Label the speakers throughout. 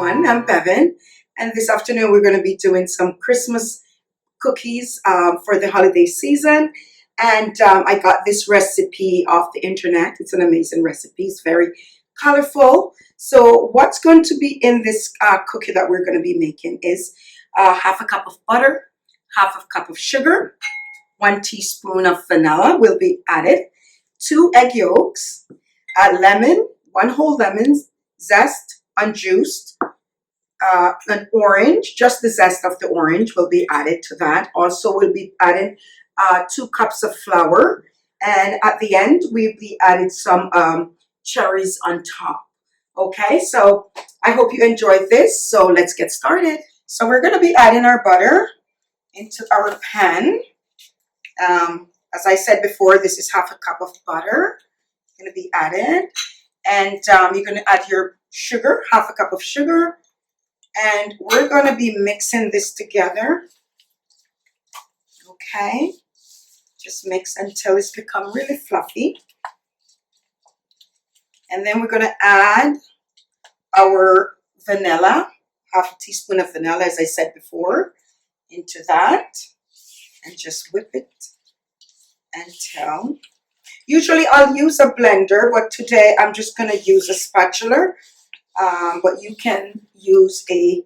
Speaker 1: everyone. I'm Bevon, and this afternoon we're going to be doing some Christmas cookies for the holiday season. And I got this recipe off the internet. It's an amazing recipe. It's very colorful. So what's going to be in this cookie that we're going to be making is half a cup of butter, half a cup of sugar, 1 teaspoon of vanilla will be added, 2 egg yolks, a lemon, 1 whole lemon, zest, unjuiced, an orange, just the zest of the orange will be added to that. Also, we'll be adding 2 cups of flour, and at the end, we'll be adding some cherries on top. Okay, so I hope you enjoyed this. So let's get started. So we're going to be adding our butter into our pan. As I said before, this is half a cup of butter going to be added, and you're going to add your sugar, half a cup of sugar, and we're going to be mixing this together. Okay, just mix until it's become really fluffy, and then we're going to add our vanilla, half a teaspoon of vanilla, as I said before, into that, and just whip it until. Usually I'll use a blender, but today I'm just going to use a spatula. But you can use a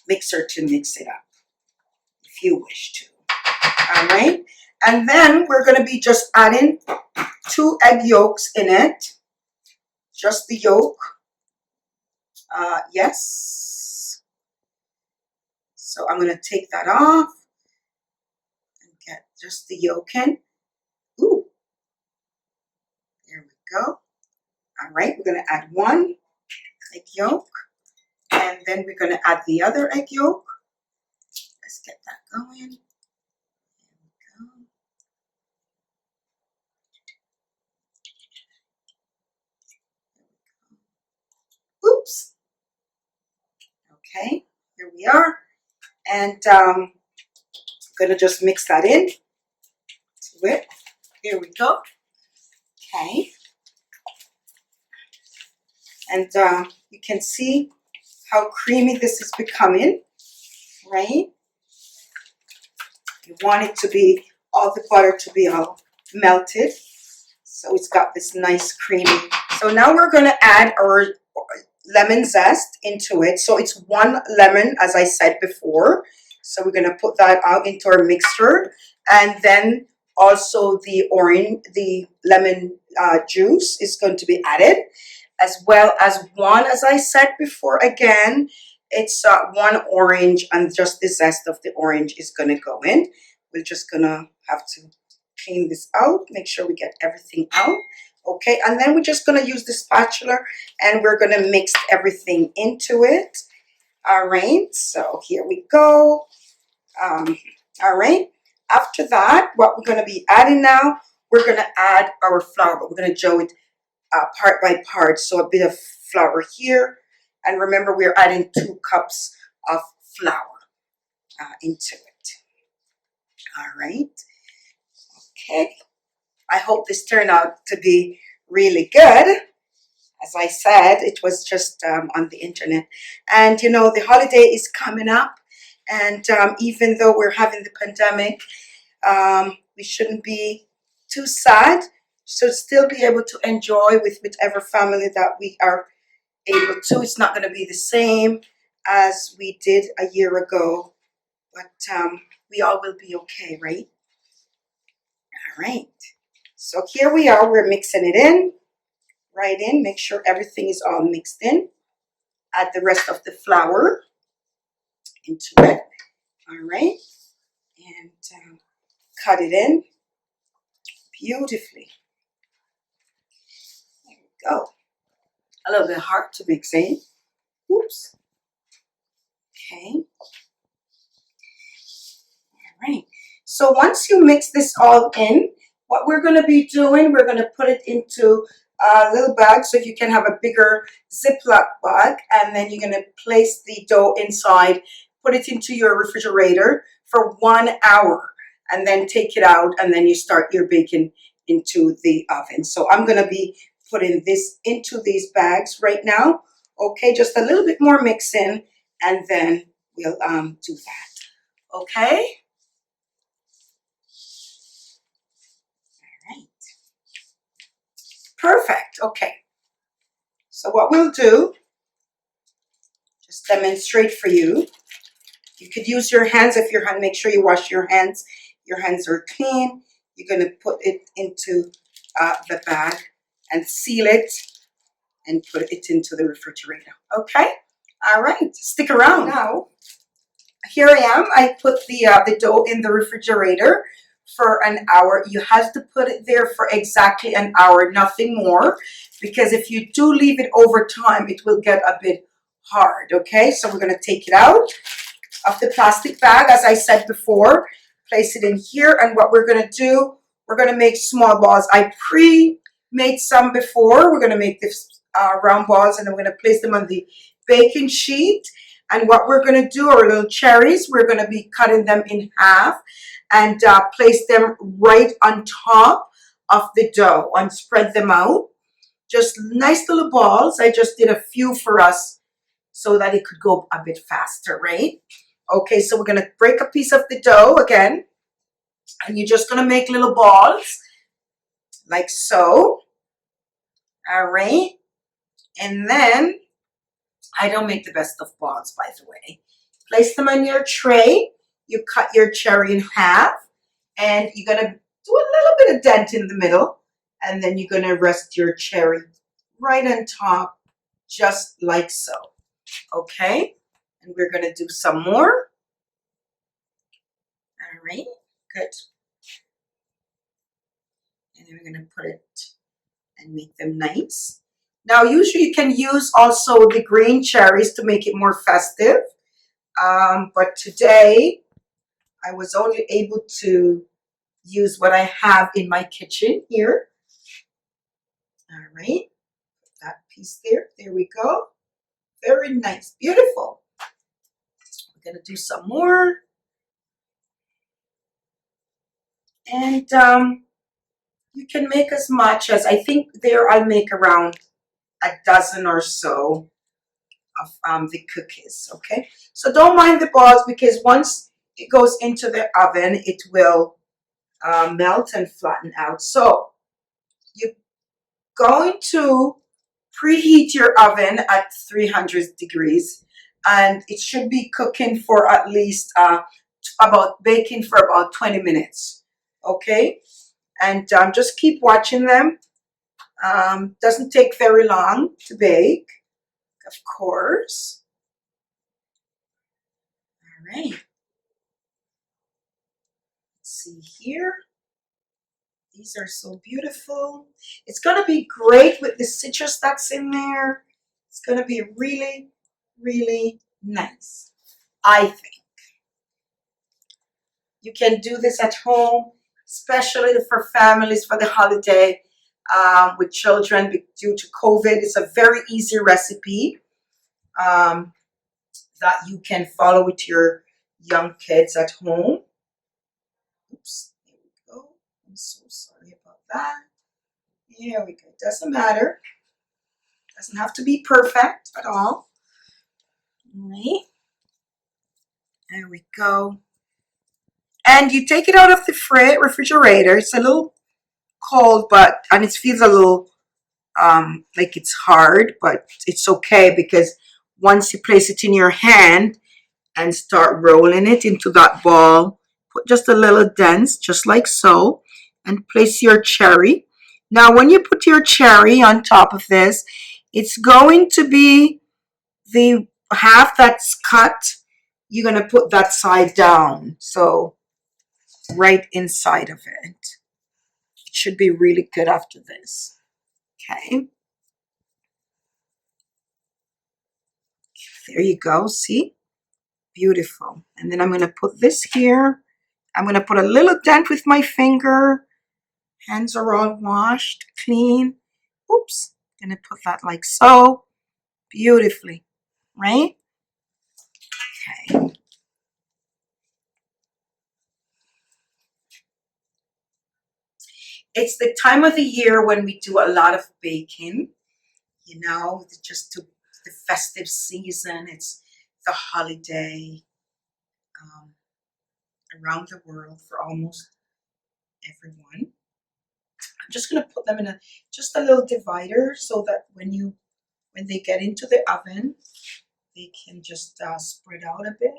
Speaker 1: mixer to mix it up if you wish to. All right. And then we're going to be just adding 2 egg yolks in it. Just the yolk. Yes. So I'm going to take that off and get just the yolk in. Ooh. There we go. All right, we're going to add 1 egg yolk, and then we're going to add the other egg yolk. Let's get that going. There we go. Oops. Okay, here we are. And I'm going to just mix that in to it. Here we go. Okay. And you can see how creamy this is becoming, right? You want it to be, all the butter to be all melted. So it's got this nice creamy. So now we're going to add our lemon zest into it. So it's 1 lemon, as I said before. So we're going to put that out into our mixture. And then also the lemon juice is going to be added, as well as 1, as I said before, again, it's 1 orange, and just the zest of the orange is going to go in. We're just going to have to clean this out, make sure we get everything out. Okay, and then we're just going to use the spatula, and we're going to mix everything into it. All right, so here we go. All right, after that, what we're going to be adding now, we're going to add our flour, but we're going to dough it part by part. So a bit of flour here, and remember we're adding 2 cups of flour into it. All right. Okay. I hope this turned out to be really good. As I said, it was just on the internet, and you know the holiday is coming up, and even though we're having the pandemic, we shouldn't be too sad. So still be able to enjoy with whichever family that we are able to. It's not going to be the same as we did a year ago, but we all will be okay, right? All right. So here we are. We're mixing it in, right in. Make sure everything is all mixed in. Add the rest of the flour into it. All right. And cut it in beautifully. Go. A little bit hard to mix in. Oops. Okay. All right. So once you mix this all in, what we're going to be doing, we're going to put it into a little bag. So if you can have a bigger Ziploc bag, and then you're going to place the dough inside, put it into your refrigerator for 1 hour, and then take it out, and then you start your baking into the oven. So I'm going to be putting this into these bags right now. Okay, just a little bit more mixing, and then we'll do that. Okay. All right. Perfect. Okay. So what we'll do, just demonstrate for you. You could use your hands if your hand. Make sure you wash your hands. Your hands are clean. You're going to put it into the bag and seal it and put it into the refrigerator. Okay. All right. Stick around. Now, here I am. I put the dough in the refrigerator for an hour. You have to put it there for exactly an hour, nothing more, because if you do leave it over time, it will get a bit hard. Okay. So we're going to take it out of the plastic bag, as I said before, place it in here, and what we're going to do, we're going to make small balls. I pre-made some before. We're going to make this round balls, and I'm going to place them on the baking sheet, and what we're going to do, our little cherries, we're going to be cutting them in half and place them right on top of the dough and spread them out. Just nice little balls. I just did a few for us so that it could go a bit faster, right? Okay, so we're going to break a piece of the dough again, and you're just going to make little balls like so. All right, and then I don't make the best of balls, by the way. Place them on your tray. You cut your cherry in half, and you're going to do a little bit of dent in the middle, and then you're going to rest your cherry right on top, just like so. Okay, and we're going to do some more. All right, good. And then we're going to put it and make them nice. Now, usually you can use also the green cherries to make it more festive. But today, I was only able to use what I have in my kitchen here. All right, put that piece there. There we go. Very nice, beautiful. We're going to do some more. And you can make as much as, I think there I'll make around a dozen or so of the cookies. Okay, so don't mind the balls, because once it goes into the oven, it will melt and flatten out. So you're going to preheat your oven at 300 degrees, and it should be cooking for at least about baking for about 20 minutes. Okay, and just keep watching them. Doesn't take very long to bake, of course. All right. Let's see here. These are so beautiful. It's going to be great with the citrus that's in there. It's going to be really, really nice, I think. You can do this at home, especially for families for the holiday with children due to COVID. It's a very easy recipe that you can follow with your young kids at home. Oops, there we go. I'm so sorry about that. Here we go. Doesn't matter. Doesn't have to be perfect at all. All right. There we go. And you take it out of the refrigerator. It's a little cold, and it feels a little like it's hard, but it's okay, because once you place it in your hand and start rolling it into that ball, put just a little dents, just like so, and place your cherry. Now, when you put your cherry on top of this, it's going to be the half that's cut. You're going to put that side down, so right inside of it. It should be really good after this. Okay. There you go. See? Beautiful. And then I'm going to put this here. I'm going to put a little dent with my finger. Hands are all washed, clean. Oops. Going to put that like so. Beautifully. Right? Okay. It's the time of the year when we do a lot of baking, just to the festive season. It's the holiday around the world for almost everyone. I'm just going to put them in just a little divider so that when they get into the oven, they can just spread out a bit.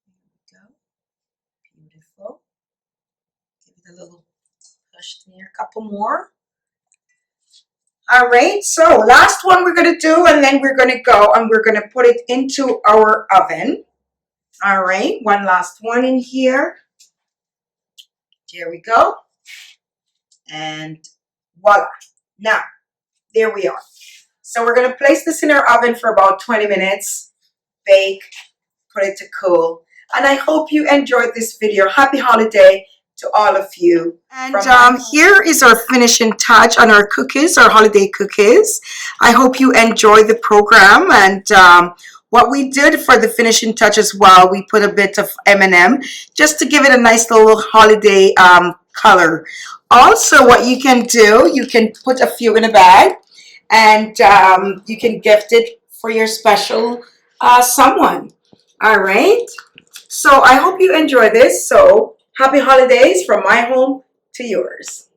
Speaker 1: There we go. Beautiful. Give it a little push there. A couple more. All right, so last one we're going to do, and then we're going to go and we're going to put it into our oven. All right, one last one in here. There we go. And voila. Now, there we are. So we're going to place this in our oven for about 20 minutes, bake, put it to cool. And I hope you enjoyed this video. Happy holiday to all of you. And here is our finishing touch on our cookies, our holiday cookies. I hope you enjoyed the program. And what we did for the finishing touch as well, we put a bit of M&M just to give it a nice little holiday color. Also, what you can do, you can put a few in a bag and you can gift it for your special someone. All right. So I hope you enjoy this. So happy holidays from my home to yours.